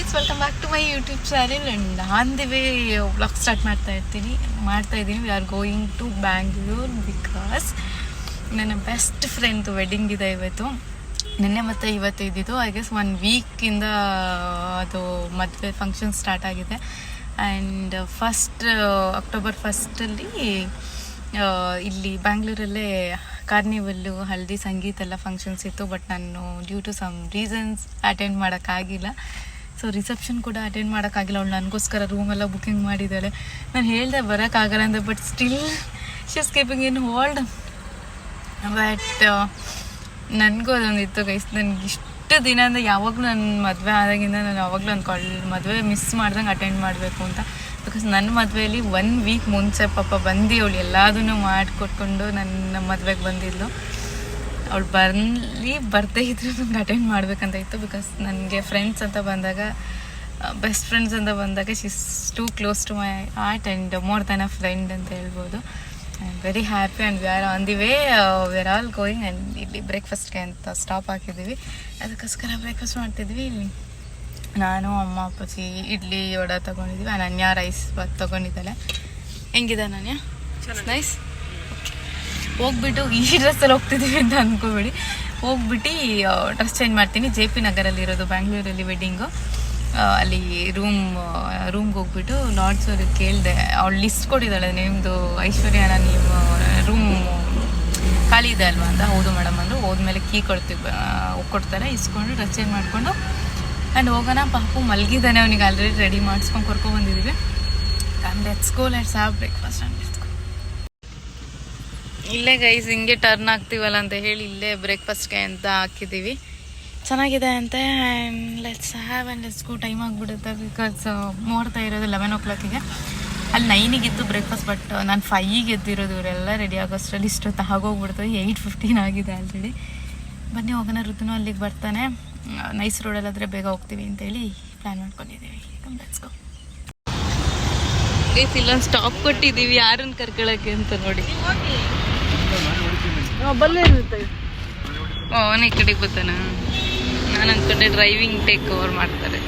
Please welcome back to my YouTube channel. And on the way vlog start ಮಾಡ್ತಾ ಇದ್ದೀನಿ. We are going to Bangalore because ನನ್ನ best ಫ್ರೆಂಡ್ದು wedding ಇದೆ ಇವತ್ತು. ನಿನ್ನೆ ಮತ್ತು ಇವತ್ತು ಇದ್ದಿದ್ದು. ಐ ಗೆಸ್ 1 ವೀಕಿಂದ ಅದು ಮದುವೆ ಫಂಕ್ಷನ್ ಸ್ಟಾರ್ಟ್ ಆಗಿದೆ. ಆ್ಯಂಡ್ ಅಕ್ಟೋಬರ್ 1 ಇಲ್ಲಿ ಬ್ಯಾಂಗ್ಳೂರಲ್ಲೇ ಕಾರ್ನಿವಲ್ಲು, ಹಲ್ದಿ, ಸಂಗೀತ ಎಲ್ಲ ಫಂಕ್ಷನ್ಸ್ ಇತ್ತು. ಬಟ್ ನಾನು due to some reasons attend ಮಾಡೋಕ್ಕಾಗಿಲ್ಲ. ಸೊ ರಿಸೆಪ್ಷನ್ ಕೂಡ ಅಟೆಂಡ್ ಮಾಡೋಕ್ಕಾಗಿಲ್ಲ. ಅವಳು ನನಗೋಸ್ಕರ ರೂಮೆಲ್ಲ ಬುಕ್ಕಿಂಗ್ ಮಾಡಿದ್ದಾಳೆ. ನಾನು ಹೇಳಿದೆ ಬರೋಕ್ಕಾಗಲ್ಲ ಅಂತ, but still she is keeping in hold. But ನನಗೂ ಅದೊಂದಿತ್ತು ಗೈಸ್, ನನಗೆ ಇಷ್ಟು ದಿನ ಅಂದರೆ ಯಾವಾಗಲೂ ನನ್ನ ಮದುವೆ ಆದಾಗಿಂದ ನಾನು ಯಾವಾಗಲೂ ಮದುವೆ ಮಿಸ್ ಮಾಡ್ದಂಗೆ ಅಟೆಂಡ್ ಮಾಡಬೇಕು ಅಂತ. ಬಿಕಾಸ್ ನನ್ನ ಮದುವೆಯಲ್ಲಿ 1 ವೀಕ್ ಮುಂಚೆ ಪಾಪ ಬಂದು ಅವಳು ಎಲ್ಲದನ್ನೂ ಮಾಡಿಕೊಟ್ಕೊಂಡು ನನ್ನ ಮದುವೆಗೆ ಬಂದಿದ್ಲು. ಅವಳು ಬರ್ದೇ ಇದ್ರೂ ನಂಗೆ ಅಟೆಂಡ್ ಮಾಡಬೇಕಂತ ಇತ್ತು. ಬಿಕಾಸ್ ನನಗೆ ಫ್ರೆಂಡ್ಸ್ ಅಂತ ಬಂದಾಗ, ಬೆಸ್ಟ್ ಫ್ರೆಂಡ್ಸ್ ಅಂತ ಬಂದಾಗ she is too close to my heart and more than a friend ಅಂತ ಹೇಳ್ಬೋದು. I am very happy and we are on the way. We are all going. And ಇಲ್ಲಿ ಬ್ರೇಕ್ಫಾಸ್ಟ್ಗೆ ಅಂತ ಸ್ಟಾಪ್ ಹಾಕಿದ್ದೀವಿ. ಅದಕ್ಕೋಸ್ಕರ ಬ್ರೇಕ್ಫಾಸ್ಟ್ ಮಾಡ್ತಿದ್ವಿ. ನಾನು, ಅಮ್ಮ, ಅಪ್ಪಾಜಿ ಇಡ್ಲಿ ವಡೆ ತೊಗೊಂಡಿದ್ವಿ. ಅನನ್ಯ ರೈಸ್ ಬಾತ್ ತೊಗೊಂಡಿದ್ದಾಳೆ. ಹೆಂಗಿದೆ ಅನನ್ಯ? ನೈಸ್. ಹೋಗ್ಬಿಟ್ಟು ಈ ಡ್ರೆಸ್ಸಲ್ಲಿ ಹೋಗ್ತಿದ್ದೀವಿ ಅಂತ ಅಂದ್ಕೋಬೇಡಿ. ಹೋಗ್ಬಿಟ್ಟು ಡ್ರೆಸ್ ಚೇಂಜ್ ಮಾಡ್ತೀನಿ. JP ನಗರಲ್ಲಿರೋದು ಬ್ಯಾಂಗ್ಳೂರಲ್ಲಿ ವೆಡ್ಡಿಂಗು. ಅಲ್ಲಿ ರೂಮ್ಗೆ ಹೋಗ್ಬಿಟ್ಟು ಲಾಡ್ಸ್ ಅವ್ರಿಗೆ ಕೇಳಿದೆ. ಅವಳು ಲಿಸ್ಟ್ ಕೊಟ್ಟಿದ್ದಾಳೆ, ನಿಮ್ಮದು ಐಶ್ವರ್ಯನ ನೀವು ರೂಮ್ ಖಾಲಿ ಇದೆ ಅಲ್ವಾ ಅಂತ. ಹೌದು ಮೇಡಮ್ ಅಂದರು. ಹೋದ್ಮೇಲೆ ಕೀ ಕೊಡ್ತಾರೆ, ಇಸ್ಕೊಂಡು ಡ್ರೆಸ್ ಚೇಂಜ್ ಮಾಡಿಕೊಂಡು ಆ್ಯಂಡ್ ಹೋಗೋಣ. ಪಾಪು ಮಲಗಿದ್ದಾನೆ, ಅವನಿಗೆ ಆಲ್ರೆಡಿ ರೆಡಿ ಮಾಡಿಸ್ಕೊಂಡು ಕರ್ಕೊಬಂದಿದ್ದೀವಿ. And let's go, let's have breakfast and let's go. ಇಲ್ಲೇ ಗೈಸ್ ಹಿಂಗೆ ಟರ್ನ್ ಆಗ್ತೀವಲ್ಲ ಅಂತ ಹೇಳಿ ಇಲ್ಲೇ ಬ್ರೇಕ್ಫಾಸ್ಟ್ಗೆ ಅಂತ ಹಾಕಿದ್ದೀವಿ. ಚೆನ್ನಾಗಿದೆ ಅಂತೆ. And let's have and let's go. Time ಆಗಿಬಿಡುತ್ತೆ ಬಿಕಾಸ್ ನೋಡ್ತಾ ಇರೋದು 11 o'clock. ಅಲ್ಲಿ 9 ಬ್ರೇಕ್ಫಾಸ್ಟ್. ಬಟ್ ನಾನು 5 ಎದ್ದಿರೋದು. ಇವರೆಲ್ಲ ರೆಡಿ ಆಗೋಷ್ಟರಲ್ಲಿ ಇಷ್ಟೊತ್ತು ಆಗೋಗ್ಬಿಡ್ತದೆ. 8:15 ಆಗಿದೆ ಆಲ್ರೆಡಿ. ಬನ್ನಿ ಹೋಗೋಣ. ಋತುನೂ ಅಲ್ಲಿಗೆ ಬರ್ತಾನೆ. ನೈಸ್ ರೋಡಲ್ಲಾದರೆ ಬೇಗ ಹೋಗ್ತೀವಿ ಅಂತೇಳಿ ಪ್ಲ್ಯಾನ್ ಮಾಡ್ಕೊಂಡಿದ್ದೀವಿ. Let's go. ಗೈಸ್ ಇಲ್ಲೊಂದು ಸ್ಟಾಪ್ ಕೊಟ್ಟಿದ್ದೀವಿ ಯಾರನ್ನು ಕರ್ಕೊಳ್ಳೋಕ್ಕೆ ಅಂತ ನೋಡಿ. ಬಲ್ಲೇ ಇರುತ್ತೆ. ಅವನ ಈ ಕಡೆಗೆ ಬರ್ತಾನ. ನಾನು ಅಂದ್ಕೊಂಡೆ ಡ್ರೈವಿಂಗ್ ಟೇಕ್ ಓವರ್ ಮಾಡ್ತಾರೆ.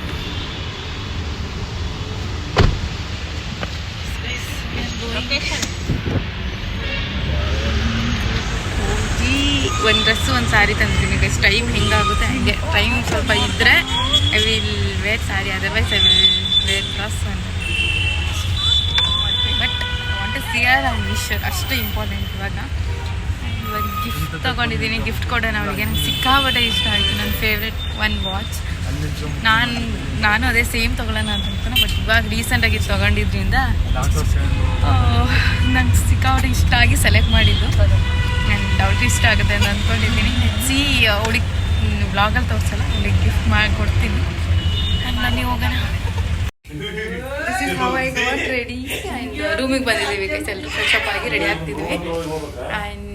ಒಂದು ಡ್ರೆಸ್ಸು ಒಂದು ಸ್ಯಾರಿ ತಂದಿದ್ದೀನಿ ಗೈಸ್. ಟೈಮ್ ಹೆಂಗಾಗುತ್ತೆ ಹಾಗೆ. ಟೈಮ್ ಸ್ವಲ್ಪ ಇದ್ದರೆ I will wear sari, otherwise I will wear dress. But I want to see her and wish her. ಅಷ್ಟು ಇಂಪಾರ್ಟೆಂಟ್. ಇವಾಗ ಗಿಫ್ಟ್ ತೊಗೊಂಡಿದ್ದೀನಿ. ಗಿಫ್ಟ್ ಕೊಡೋಣ ಅವಳಿಗೆ. ನಂಗೆ ಸಿಕ್ಕಾಪಟ್ಟೆ ಇಷ್ಟ ಆಯಿತು. ನನ್ನ ಫೇವ್ರೆಟ್ 1 ವಾಚ್. ನಾನು ಅದೇ ಸೇಮ್ ತೊಗೊಳ್ಳೋಣ ಅಂತ ಅನ್ಕೊಂಡು. ಬಟ್ ಇವಾಗ ರೀಸೆಂಟಾಗಿ ತೊಗೊಂಡಿದ್ರಿಂದ ನಂಗೆ ಸಿಕ್ಕಾಪಟ್ಟೆ ಇಷ್ಟ ಆಗಿ ಸೆಲೆಕ್ಟ್ ಮಾಡಿದ್ದು. ಆ್ಯಂಡ್ ಅವ್ಳಿಗೆ ಇಷ್ಟ ಆಗುತ್ತೆ ಅಂತ ಅಂದ್ಕೊಂಡಿದ್ದೀನಿ. ಸಿ ಅವಳಿಗೆ ವ್ಲಾಗಲ್ಲಿ ತೋರಿಸಲ್ಲ, ಅವಳಿಗೆ ಗಿಫ್ಟ್ ಮಾಡಿಕೊಡ್ತೀನಿ. ಆ್ಯಂಡ್ ಬನ್ನಿ ಹೋಗೋಣ. This is how I got ready. And ರೂಮಿಗೆ ಬಂದಿದ್ದೀವಿ ಗೈಸ್. ಎಲ್ಲರೂ ಫ್ರೆಶ್ ಅಪ್ ಆಗಿ ರೆಡಿ ಆಗ್ತಿದ್ವಿ. And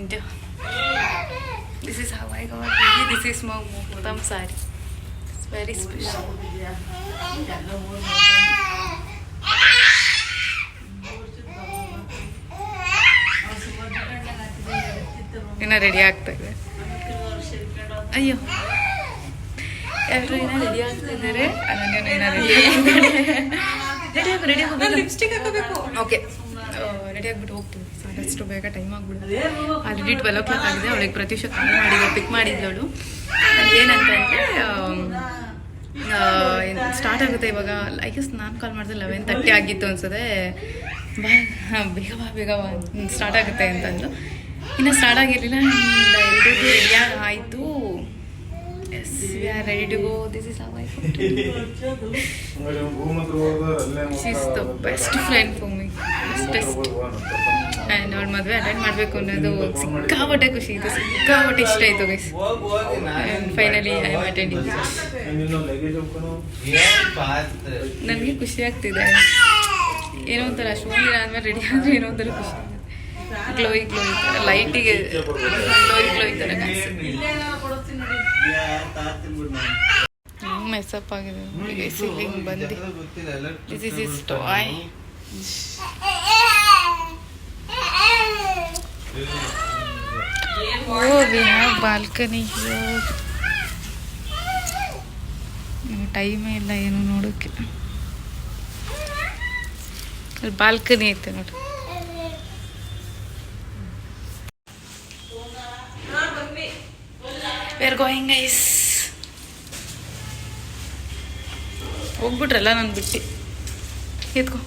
this is how I got ready. This is my Muhurtam saree. It's very special. ಇನ್ನು ರೆಡಿ ಆಗ್ತಾ ಇದೆ. ಅಯ್ಯೋ, ಎಲ್ಲರೂ ಇನ್ನೂ ರೆಡಿ ಆಗ್ತಾ ಇದ್ದಾರೆ. ಅನನ್ಯನೂ ಇನ್ನೂ ರೆಡಿ ಆಗಿ ಲಿಪ್ಸ್ಟಿಕ್ ಹಾಕೋಬೇಕು. ಓಕೆ, ರೆಡಿ ಆಗಿಬಿಟ್ಟು ಹೋಗ್ತೀವಿ. ಸಾಕಷ್ಟು ಬೇಗ ಟೈಮ್ ಆಗಿಬಿಡುತ್ತೆ. ಆಲ್ರೆಡಿ 12 o'clock ಆಗಿದೆ. ಅವಳಿಗೆ ಪ್ರತ್ಯೂಷ ಕಾಲ್ ಮಾಡಿದ್ಲು, ಪಿಕ್ ಮಾಡಿದ್ದವಳು. ಏನಂತಂದರೆ ಸ್ಟಾರ್ಟ್ ಆಗುತ್ತೆ ಇವಾಗ. ಐ ಗೆಸ್ ನಾನು ಕಾಲ್ ಮಾಡಿದ್ರೆ 11:30 ಆಗಿತ್ತು ಅನ್ಸದೆ. ಬೇಗ ಬಾ ಸ್ಟಾರ್ಟ್ ಆಗುತ್ತೆ ಅಂತಂದು. ಇನ್ನು ಸ್ಟಾರ್ಟ್ ಆಗಿರಲಿಲ್ಲ. ಎಲ್ಲರಿಗೂ ರೆಡಿಯಾಗಿ ಆಯಿತು. Yes, we are ready to go. This is how I got to go. She is the best friend for me. Bestest. And ಅವಳ ಮದುವೆ ಅಟೆಂಡ್ ಮಾಡಬೇಕು ಅನ್ನೋದು ಸಿಕ್ಕಾಪಟ್ಟೆ ಖುಷಿ ಇತ್ತು. ಸಿಕ್ಕಾಪಟ್ಟೆ ಇಷ್ಟ ಆಯಿತು guys. And finally I am attending. ನನಗೆ ಖುಷಿ ಆಗ್ತಿದೆ. ಏನೋ ಒಂಥರ ಶೋನಿರ ಆದಮೇಲೆ ರೆಡಿ ಆದರೆ ಏನೋ ಒಂಥರ ಖುಷಿ ಆಗುತ್ತೆ. ಗ್ಲೋಯಿ ಥರ ಲೈಟಿಗೆ ಗ್ಲೋಯಿ ಥರ ಮೆಸಪ್ ಆಗಿದೆ ಗೈಸ್. ಹಿಂಗೆ ಬಂದು this is is toy. Oh, we have balcony here. ಟೈಮೇ ಇಲ್ಲ ಏನು ನೋಡೋಕ್ಕೆ. ಅಲ್ಲಿ ಬಾಲ್ಕನಿ ಐತೆ ನೋಡಿ. We are going guys. ಹೋಗ್ಬಿಟ್ರಲ್ಲ ನಾನು ಬಿಟ್ಟು ಎತ್ಕೊ.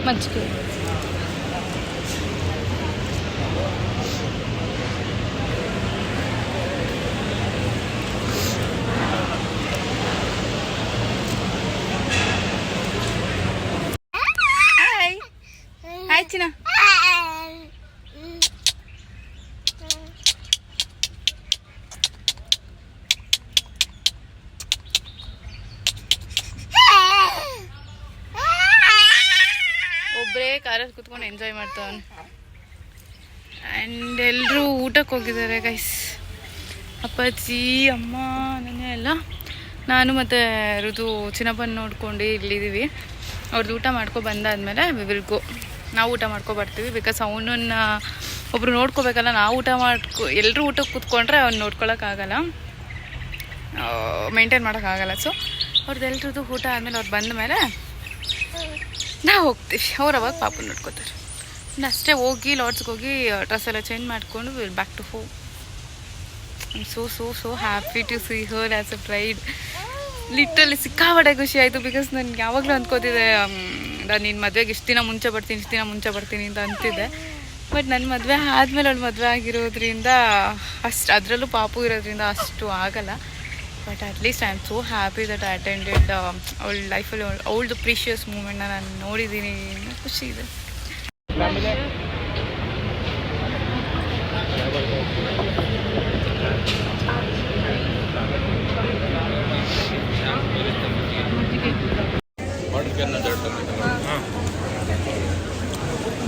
ಮಜ್ಜಿಗೆ ಹಾಯ್ ಹಾಯ್ ಚಿನ್ನ. ಒಬ್ಬರೇ ಕಾರಲ್ಲಿ ಕುತ್ಕೊಂಡು ಎಂಜಾಯ್ ಮಾಡ್ತಾವನು. ಆ್ಯಂಡ್ ಎಲ್ಲರೂ ಊಟಕ್ಕೆ ಹೋಗಿದ್ದಾರೆ ಗೈಸ್. ಅಪ್ಪಾಜಿ, ಅಮ್ಮ, ನಾನೇ ಎಲ್ಲ. ನಾನು ಮತ್ತು ಋತು ಚಿನ್ನಪ್ಪನ ನೋಡ್ಕೊಂಡು ಇಲ್ಲಿದ್ದೀವಿ. ಅವ್ರದ್ದು ಊಟ ಮಾಡ್ಕೊ ಬಂದಾದ್ಮೇಲೆ ವಿ ವಿಲ್ ಗೋ. ನಾವು ಊಟ ಬರ್ತೀವಿ. ಬಿಕಾಸ್ ಅವನನ್ನ ಒಬ್ರು ನೋಡ್ಕೋಬೇಕಲ್ಲ. ನಾವು ಊಟ ಎಲ್ಲರೂ ಊಟಕ್ಕೆ ಕೂತ್ಕೊಂಡ್ರೆ ಅವ್ನು ನೋಡ್ಕೊಳಕ್ಕಾಗಲ್ಲ, ಮೇಂಟೈನ್ ಮಾಡೋಕ್ಕಾಗಲ್ಲ. ಸೊ ಅವ್ರದ್ದು ಎಲ್ರದ್ದು ಊಟ ಆದಮೇಲೆ ಅವ್ರು ಬಂದ ಮೇಲೆ ನಾವು ಹೋಗ್ತೀವಿ. ಅವ್ರು ಅವಾಗ ಪಾಪನ ನೋಡ್ಕೋತಾರೆ. ಅಷ್ಟೇ ಹೋಗಿ ಲಾಡ್ಜ್ಗೆ ಹೋಗಿ ಡ್ರೆಸ್ ಎಲ್ಲ ಚೇಂಜ್ ಮಾಡಿಕೊಂಡು will back to home. I am so happy to see her as a bride. Literally ಸಿಕ್ಕಾಪಟ್ಟೆ ಖುಷಿ ಆಯಿತು. ಬಿಕಾಸ್ ನನಗೆ ಯಾವಾಗಲೂ ಅಂದ್ಕೋತಿದ್ದೆ ನಾನು ನಿನ್ನ ಮದುವೆಗೆ ಇಷ್ಟು ದಿನ ಮುಂಚೆ ಬರ್ತೀನಿ ಅಂತ ಅಂತಿದ್ದೆ. ಬಟ್ ನನ್ನ ಮದುವೆ ಆದಮೇಲೆ ಅವಳು ಮದುವೆ ಆಗಿರೋದ್ರಿಂದ ಅದರಲ್ಲೂ ಪಾಪು ಇರೋದ್ರಿಂದ ಅಷ್ಟು ಆಗಲ್ಲ. But at least I am so happy that I attended ಅವಳ ಲೈಫಲ್ಲಿ ಅವಳದು ಪ್ರೀಷಿಯಸ್ ಮೂಮೆಂಟ್ನ ನಾನು ನೋಡಿದ್ದೀನಿ. ಖುಷಿ ಇದೆ.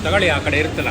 ತಗೊಳ್ಳಿ, ಆ ಕಡೆ ಇರುತ್ತಲ್ಲ.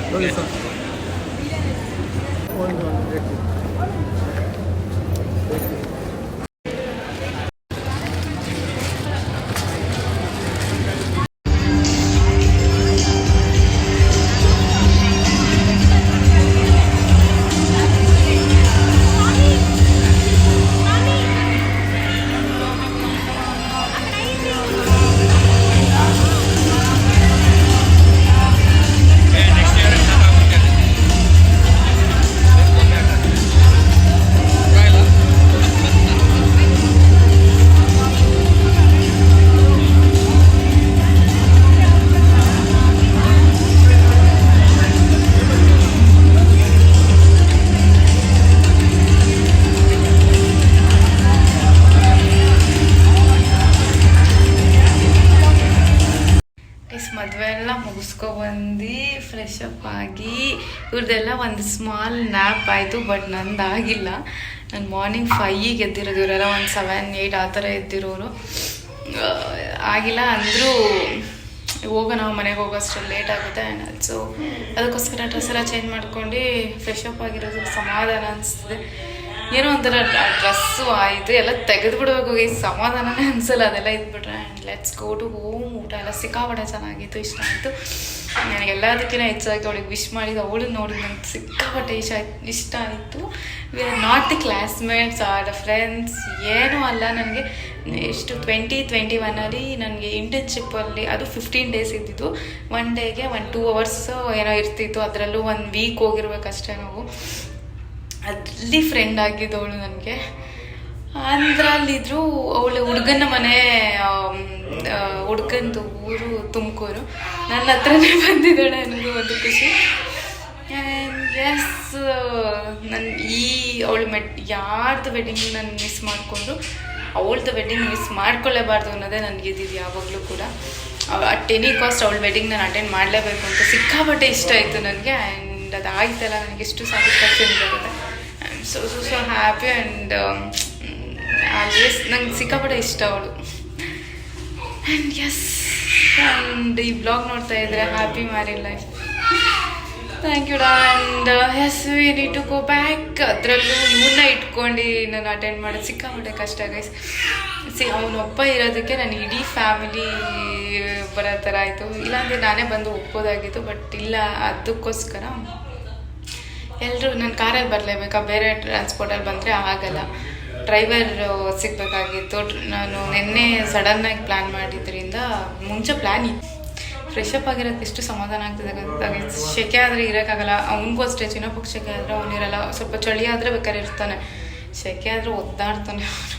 ಫ್ರೆಶ್ ಅಪ್ ಆಗಿ ಇವ್ರದ್ದೆಲ್ಲ ಒಂದು ಸ್ಮಾಲ್ ನ್ಯಾಪ್ ಆಯಿತು. ಬಟ್ ನಂದಾಗಿಲ್ಲ. ನಾನು ಮಾರ್ನಿಂಗ್ 5ಗೆ ಎದ್ದಿರೋದು, ಇವರೆಲ್ಲ ಒಂದು 7-8 ಆ ಥರ ಎದ್ದಿರೋರು. ಆಗಿಲ್ಲ ಅಂದರೂ ಹೋಗೋಣ, ಮನೆಗೆ ಹೋಗೋಷ್ಟರಲ್ಲಿ ಲೇಟ್ ಆಗುತ್ತೆ. ಆ್ಯಂಡ್ ಆಲ್ಸೋ ಅದಕ್ಕೋಸ್ಕರ ಡ್ರೆಸ್ ಎಲ್ಲ ಚೇಂಜ್ ಮಾಡ್ಕೊಂಡು ಫ್ರೆಶ್ ಅಪ್ ಆಗಿರೋದು ಸಮಾಧಾನ ಅನಿಸ್ತದೆ. ಏನೋ ಒಂಥರ ಡ್ರೆಸ್ಸು ಆಯಿತು, ಎಲ್ಲ ತೆಗೆದುಬಿಡ್ಬೇಕು, ಈ ಸಮಾಧಾನನೇ ಅನಿಸಲ್ಲ ಅದೆಲ್ಲ ಇದ್ಬಿಟ್ರೆ. And let's go to home. ಊಟ ಎಲ್ಲ ಸಿಕ್ಕಾಪಟ್ಟೆ ಚೆನ್ನಾಗಿತ್ತು, ಇಷ್ಟ ಆಯಿತು. ನನಗೆಲ್ಲದಕ್ಕಿಂತ ಹೆಚ್ಚಾಗಿ ಅವಳಿಗೆ ವಿಶ್ ಮಾಡಿದ್ದು, ಅವಳು ನೋಡಿ ನಂಗೆ ಸಿಕ್ಕಾಪಟ್ಟೆ ಇಷ್ಟ ಆಯಿತು. We are not the classmates are the friends, ಏನೂ ಅಲ್ಲ. ನನಗೆ ಎಷ್ಟು 2021 ನನಗೆ ಇಂಟರ್ನ್ಶಿಪ್ಪಲ್ಲಿ ಅದು 15 ಡೇಸ್ ಇದ್ದಿದ್ದು. 1 ಡೇಗೆ 1-2 ಅವರ್ಸ್ ಏನೋ ಇರ್ತಿತ್ತು, ಅದರಲ್ಲೂ 1 ವೀಕ್ ಹೋಗಿರ್ಬೇಕಷ್ಟೇ ನಾವು. ಅಲ್ಲಿ ಫ್ರೆಂಡ್ ಆಗಿದ್ದವಳು ನನಗೆ. ಅಂದ್ರಲ್ಲಿದ್ದರೂ ಅವಳು ಹುಡುಗನ ಮನೆ, ಹುಡುಗಂದು ಊರು ತುಮಕೂರು, ನನ್ನ ಹತ್ರನೇ ಬಂದಿದ್ದಾಳೆ. ನನಗೂ ಒಂದು ಖುಷಿ. ಆ್ಯಂಡ್ ಎಸ್, ನನ್ನ ಅವಳು ಯಾರ್ದು ವೆಡ್ಡಿಂಗ್ ನಾನು ಮಿಸ್ ಮಾಡಿಕೊಂಡ್ರು, ಅವಳದು ವೆಡ್ಡಿಂಗ್ ಮಿಸ್ ಮಾಡ್ಕೊಳ್ಳೇಬಾರ್ದು ಅನ್ನೋದೇ ನನಗೆ ಇದ್ದಿದ್ದು ಯಾವಾಗಲೂ ಕೂಡ. ಅಟ್ ಎನಿ ಕಾಸ್ಟ್ ಅವಳ ವೆಡ್ಡಿಂಗ್ ನಾನು ಅಟೆಂಡ್ ಮಾಡಲೇಬೇಕು ಅಂತ ಸಿಕ್ಕಾಪಟ್ಟೆ ಇಷ್ಟ ಆಯಿತು ನನಗೆ. ಆ್ಯಂಡ್ ಅದು ಆಯ್ತಲ್ಲ, ನನಗೆ ಎಷ್ಟು ಸ್ಯಾಟಿಸ್ಫ್ಯಾಕ್ಷನ್ ಬರುತ್ತೆ. I am so happy. And always ನಂಗೆ ಸಿಕ್ಕಾಪಟ್ಟೆ ಇಷ್ಟ ಅವಳು. ಆ್ಯಂಡ್ ಎಸ್, ಆ್ಯಂಡ್ ಈ ಬ್ಲಾಗ್ ನೋಡ್ತಾ ಇದ್ರೆ happy married life. Thank you ಡಾ. And yes, we need to go back. ಅದರಲ್ಲೂ ಇವನ್ನ ಇಟ್ಕೊಂಡು ನಾನು ಅಟೆಂಡ್ ಮಾಡೋದು ಸಿಕ್ಕಾಪಟ್ಟೆ ಕಷ್ಟ ಗೈಸ್. ಅವನೊಬ್ಬ ಇರೋದಕ್ಕೆ ನಾನು ಇಡೀ ಫ್ಯಾಮಿಲಿ ಬರೋ ಥರ ಆಯಿತು. ಇಲ್ಲಾಂದರೆ ನಾನೇ ಬಂದು ಒಪ್ಪೋದಾಗಿತ್ತು. ಬಟ್ ಇಲ್ಲ, ಅದಕ್ಕೋಸ್ಕರ ಎಲ್ಲರೂ ನನ್ನ ಕಾರಲ್ಲಿ ಬರಲೇಬೇಕಾ, ಬೇರೆ ಟ್ರಾನ್ಸ್ಪೋರ್ಟಲ್ಲಿ ಬಂದರೆ ಆಗಲ್ಲ. ಡ್ರೈವರ್ ಸಿಗಬೇಕಾಗಿತ್ತು. ನಾನು ನಿನ್ನೆ ಸಡನ್ನಾಗಿ ಪ್ಲ್ಯಾನ್ ಮಾಡಿದ್ರಿಂದ ಮುಂಚೆ ಪ್ಲ್ಯಾನ್ ಇತ್ತು. ಫ್ರೆಶ್ ಅಪ್ ಆಗಿರೋದು ಎಷ್ಟು ಸಮಾಧಾನ ಆಗ್ತದೆ ಗೊತ್ತಾಗಿ. ಸೆಕೆ ಆದರೆ ಇರೋಕ್ಕಾಗಲ್ಲ. ಅವನಿಗೂ ಅಷ್ಟೇ, ಚಿನ್ನಪ್ಪಕ್ಕೆ ಸೆಕೆ ಆದರೆ ಅವನಿರಲ್ಲ. ಸ್ವಲ್ಪ ಚಳಿ ಆದರೆ ಬೇಕಾದ್ರೆ ಇರ್ತಾನೆ, ಸೆಕೆ ಆದರೆ ಒದ್ದಾಡ್ತಾನೆ ಅವನು.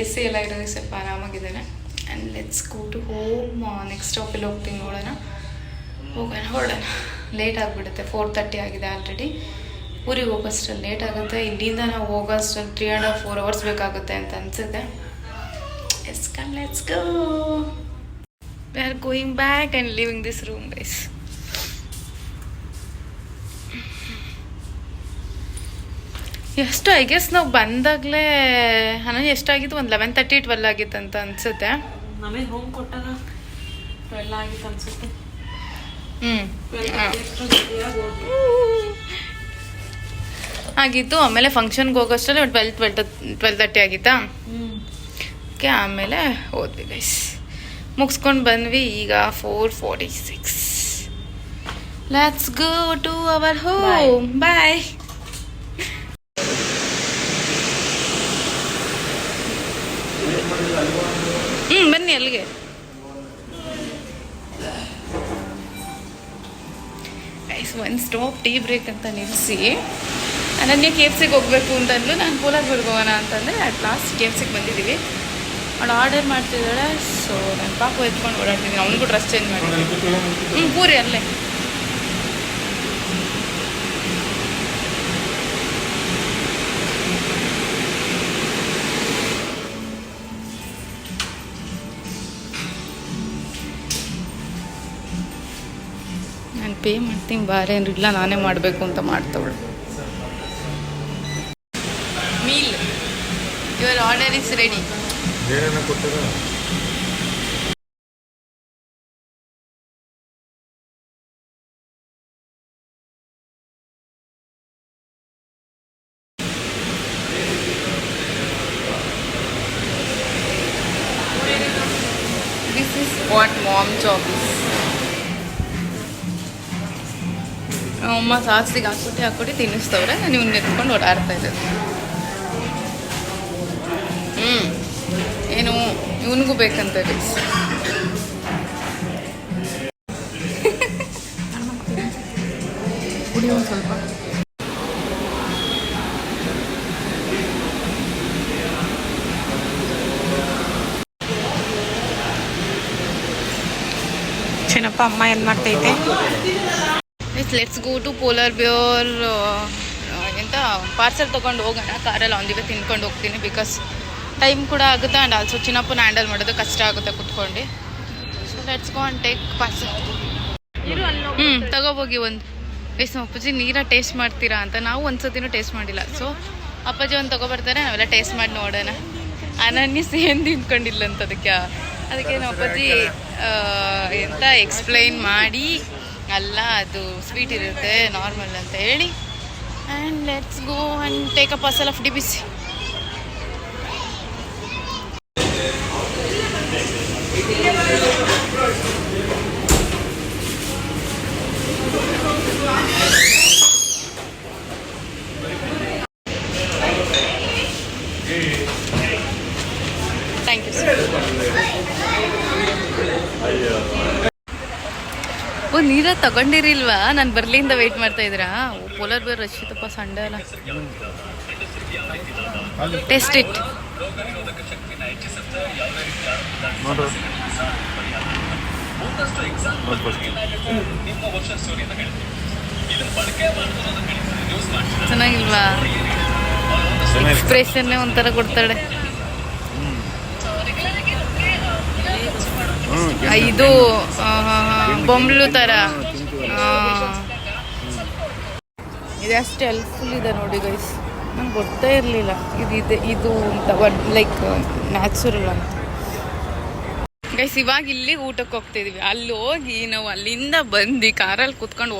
AC ಎಲ್ಲ ಇರೋದಕ್ಕೆ ಸ್ವಲ್ಪ ಆರಾಮಾಗಿದ್ದಾನೆ. And let's go to home. Next ಸ್ಟಾಪಲ್ಲಿ ಹೋಗ್ತೀನಿ, ಹೊರಡೋಣ. ಲೇಟ್ ಆಗಿಬಿಡುತ್ತೆ, 4:30 ಆಗಿದೆ ಆಲ್ರೆಡಿ. ಊರಿಗೆ ಹೋಗೋಷ್ಟರಲ್ಲಿ ಲೇಟ್ ಆಗುತ್ತೆ. ಇಲ್ಲಿಂದ ನಾವು ಹೋಗೋಷ್ಟರಲ್ಲಿ 3.5-4 ಅವರ್ಸ್ ಬೇಕಾಗುತ್ತೆ ಅಂತ ಅನಿಸುತ್ತೆ. Yes come, let's go. We are going back and leaving this room, guys. ಎಷ್ಟು ಐ ಗೆಸ್ ನಾವು ಬಂದಾಗಲೇ ಎಷ್ಟಾಗಿತ್ತು, ಒಂದು 11:30-12 ಆಗಿತ್ತು ಅಂತ ಅನಿಸುತ್ತೆ. ನಮಗೆ ಹೋಮ್ ಕೊಟ್ಟಾಗ 12 ಆಗಿತ್ತು ಅನಿಸುತ್ತೆ. ಆಗಿತ್ತು. ಆಮೇಲೆ ಫಂಕ್ಷನ್ಗೆ ಹೋಗೋಷ್ಟರಲ್ಲಿ 12:30 ಆಗಿತ್ತಾ. ಓಕೆ, ಆಮೇಲೆ ಹೋದ್ವಿ ಗೈಸ್, ಮುಗಿಸ್ಕೊಂಡು ಬಂದ್ವಿ. ಈಗ 4:46. Let's go to our home. Bye. ಬನ್ನಿ ಅಲ್ಲಿಗೆ. ಗೈಸ್, ಒಂದು ಸ್ಟಾಪ್ ಟೀ ಬ್ರೇಕ್ ಅಂತ ನಿಲ್ಲಿಸಿ ಅನನ್ಯ KFCಗೆ ಹೋಗ್ಬೇಕು ಅಂತಂದ್ಲು. ನಾನು ಕೋಲಾರ್ಗೆ ಹೋಗೋಣ ಅಂತಂದರೆ ಅಟ್ ಲಾಸ್ಟ್ KFCಗೆ ಬಂದಿದ್ದೀವಿ. ಅವಳು ಆರ್ಡರ್ ಮಾಡ್ತಿದ್ದಾಳೆ. ಸೊ ನಾನು ಪಾಪು ಎತ್ಕೊಂಡು ಓಡಾಡ್ತಿದ್ದೀನಿ. ಅವನಿಗೂ ಡ್ರೆಸ್ ಚೇಂಜ್ ಮಾಡಿ. ಪೂರಿ ಅಲ್ಲೇ. ನಾನು ಪೇ ಮಾಡ್ತೀನಿ ಬಾರೆ ಇಲ್ಲ, ನಾನೇ ಮಾಡಬೇಕು ಅಂತ ಮಾಡ್ತವಳು. Meal, your order is ready. ಏನೇನ ಕೊಟ್ಟದ? This is what mom job is. ಅಮ್ಮ ಸಾಸಿಗೆ ಹಾಕ್ಬಿಟ್ಟು ತಿನ್ನಿಸ್ತವ್ರೆ. ನಾನು ಇವ್ನ ಎತ್ಕೊಂಡು ಓಡಾಡ್ತಾ ಇದ್ದೆ. ಏನು ಇವನಿಗೂ ಬೇಕಂತ ಗೈಸ್. ಕುಡಿ ಒಂದು ಸ್ವಲ್ಪ. ಚಿನ್ನಪ್ಪ ಅಮ್ಮ ಏನು ಮಾಡ್ತೈತೆ? ಲೆಟ್ಸ್ ಗೋ ಟು ಪೋಲಾರ್ ಬೇರ್. ಎಂತ ಪಾರ್ಸಲ್ ತೊಗೊಂಡು ಹೋಗೋಣ. ಕಾರಲ್ಲಿ ಒಂದಿಗೆ ತಿನ್ಕೊಂಡು ಹೋಗ್ತೀನಿ. ಬಿಕಾಸ್ ಟೈಮ್ ಕೂಡ ಆಗುತ್ತೆ. ಆ್ಯಂಡ್ ಆಲ್ಸೋ ಚಿನ್ನಪ್ಪನ ಹ್ಯಾಂಡಲ್ ಮಾಡೋದು ಕಷ್ಟ ಆಗುತ್ತೆ ಕುತ್ಕೊಂಡು. So let's go and take parcel. ತಗೋಬೋಗಿ ಒಂದು. ಎಷ್ಟು ಅಪ್ಪಾಜಿ ನೀರ ಟೇಸ್ಟ್ ಮಾಡ್ತೀರಾ ಅಂತ. ನಾವು ಒಂದ್ಸತಿನೂ ಟೇಸ್ಟ್ ಮಾಡಿಲ್ಲ. ಸೊ ಅಪ್ಪಾಜಿ ಒಂದು ತಗೊಬರ್ತಾರೆ, ನಾವೆಲ್ಲ ಟೇಸ್ಟ್ ಮಾಡಿ ನೋಡೋಣ. ಅನನ್ಯ ಸೇನ್ ತಿಂದ್ಕೊಂಡಿಲ್ಲ ಅಂತ ಅದಕ್ಕೆ ನಮ್ಮ ಅಪ್ಪಾಜಿ ಎಂತ ಎಕ್ಸ್ಪ್ಲೈನ್ ಮಾಡಿ ಅಲ್ಲ ಅದು ಸ್ವೀಟ್ ಇರುತ್ತೆ ನಾರ್ಮಲ್ ಅಂತ ಹೇಳಿ. And let's go and take a parcel of DBC. Thank you sir. ಓ, ನೀರ ತಗೊಂಡಿರಿಲ್ವಾ? ನಾನು ಬರ್ಲಿಂದ ವೆಯ್ಟ್ ಮಾಡ್ತಾ ಇದ್ದೀರಾ? ಪೋಲಾರ್ ಬೇರ್ ರಚಿತಪ್ಪ ಸಂಡೆ ಅಲ್ಲ. Taste it. ಚೆನ್ನಾಗಿಲ್ವಾ? ಎಕ್ಸ್ಪ್ರೆಷನ್ನೇ ಒಂಥರ ಕೊಡ್ತಾಳೆ. ಇದು ಬೊಂಬ್ಲು ಥರ ಇದಷ್ಟು ಹೆಲ್ಪ್ಫುಲ್ ಇದೆ ನೋಡಿ ಗೈಸ್. ನಂಗೆ ಗೊತ್ತೇ ಇರಲಿಲ್ಲ ಇದು ಅಂತ ಲೈಕ್ ನ್ಯಾಚುರಲ್ ಅಂತ. ಗೈಸ್ ಇವಾಗ ಇಲ್ಲಿಗೆ ಊಟಕ್ಕೆ ಹೋಗ್ತಿದ್ವಿ. ಅಲ್ಲಿ ಹೋಗಿ ನಾವು ಅಲ್ಲಿಂದ ಬಂದು ಕಾರಲ್ಲಿ ಕೂತ್ಕೊಂಡು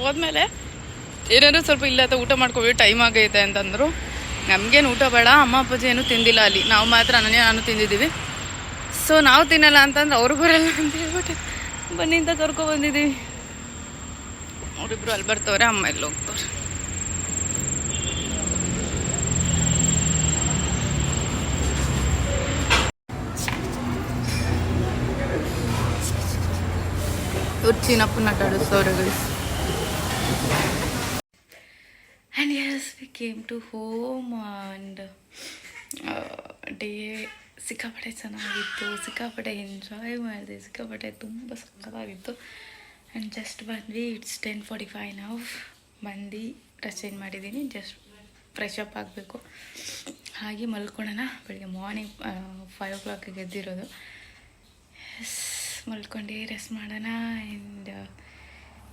ಹೋದ್ಮೇಲೆ ಏನಾದ್ರು ಸ್ವಲ್ಪ ಇಲ್ಲ ಊಟ ಮಾಡ್ಕೊಬಿಟ್ಟು ಟೈಮ್ ಆಗೈತೆ ಅಂತಂದರು. ನಮಗೇನು ಊಟ ಬೇಡ, ಅಮ್ಮ ಅಪ್ಪಾಜಿ ಏನೂ ತಿಂದಿಲ್ಲ ಅಲ್ಲಿ. ನಾವು ಮಾತ್ರ ನಾನು ತಿಂದಿದ್ದೀವಿ. ಸೊ ನಾವು ತಿನ್ನಲ್ಲ ಅಂತಂದ್ರೆ ಅವರು ಬರಲ್ಲ ಅಂತ ಹೇಳ್ಬಿಟ್ಟು ಬನ್ನಿ ಅಂತ ಕರ್ಕೊಬಂದಿದ್ದೀವಿ. ಅವರಿಬ್ರು ಅಲ್ಲಿ ಬರ್ತವ್ರೆ, ಅಮ್ಮ ಇಲ್ಲಿ ಹೋಗ್ತವ್ರೆ. ಇವ್ರು ಚಿನ್ನಪ್ಪನ ಆಟ ಆಡಿಸ್ತವ್ರೆ guys. And yes we came to home and day ಸಿಕ್ಕಾಪಟ್ಟೆ ಚೆನ್ನಾಗಿತ್ತು. ಸಿಕ್ಕಾಪಟ್ಟೆ ಎಂಜಾಯ್ ಮಾಡಿದೆ. ಸಿಕ್ಕಾಪಟ್ಟೆ ತುಂಬ ಸಕ್ಕತ್ತಾಗಿತ್ತು. ಆ್ಯಂಡ್ ಜಸ್ಟ್ ಬಂದ್ವಿ. ಇಟ್ಸ್ 10:45 ನಾವು ಬಂದು ಡ್ರೆಸ್ ಚೇಂಜ್ ಮಾಡಿದ್ದೀನಿ. ಜಸ್ಟ್ ಫ್ರೆಶ್ ಅಪ್ ಆಗಬೇಕು, ಹಾಗೆ ಮಲ್ಕೊಳ್ಳೋಣ. ಬೆಳಿಗ್ಗೆ ಮಾರ್ನಿಂಗ್ 5 o'clock ಎದ್ದಿರೋದು. ಎಸ್, ಮಲ್ಕೊಂಡು ರೆಸ್ಟ್ ಮಾಡೋಣ. And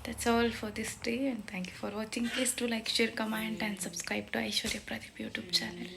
that's all for this day, and thank you for watching. Please do like, share, comment and subscribe to Aishwarya Pradeep YouTube channel.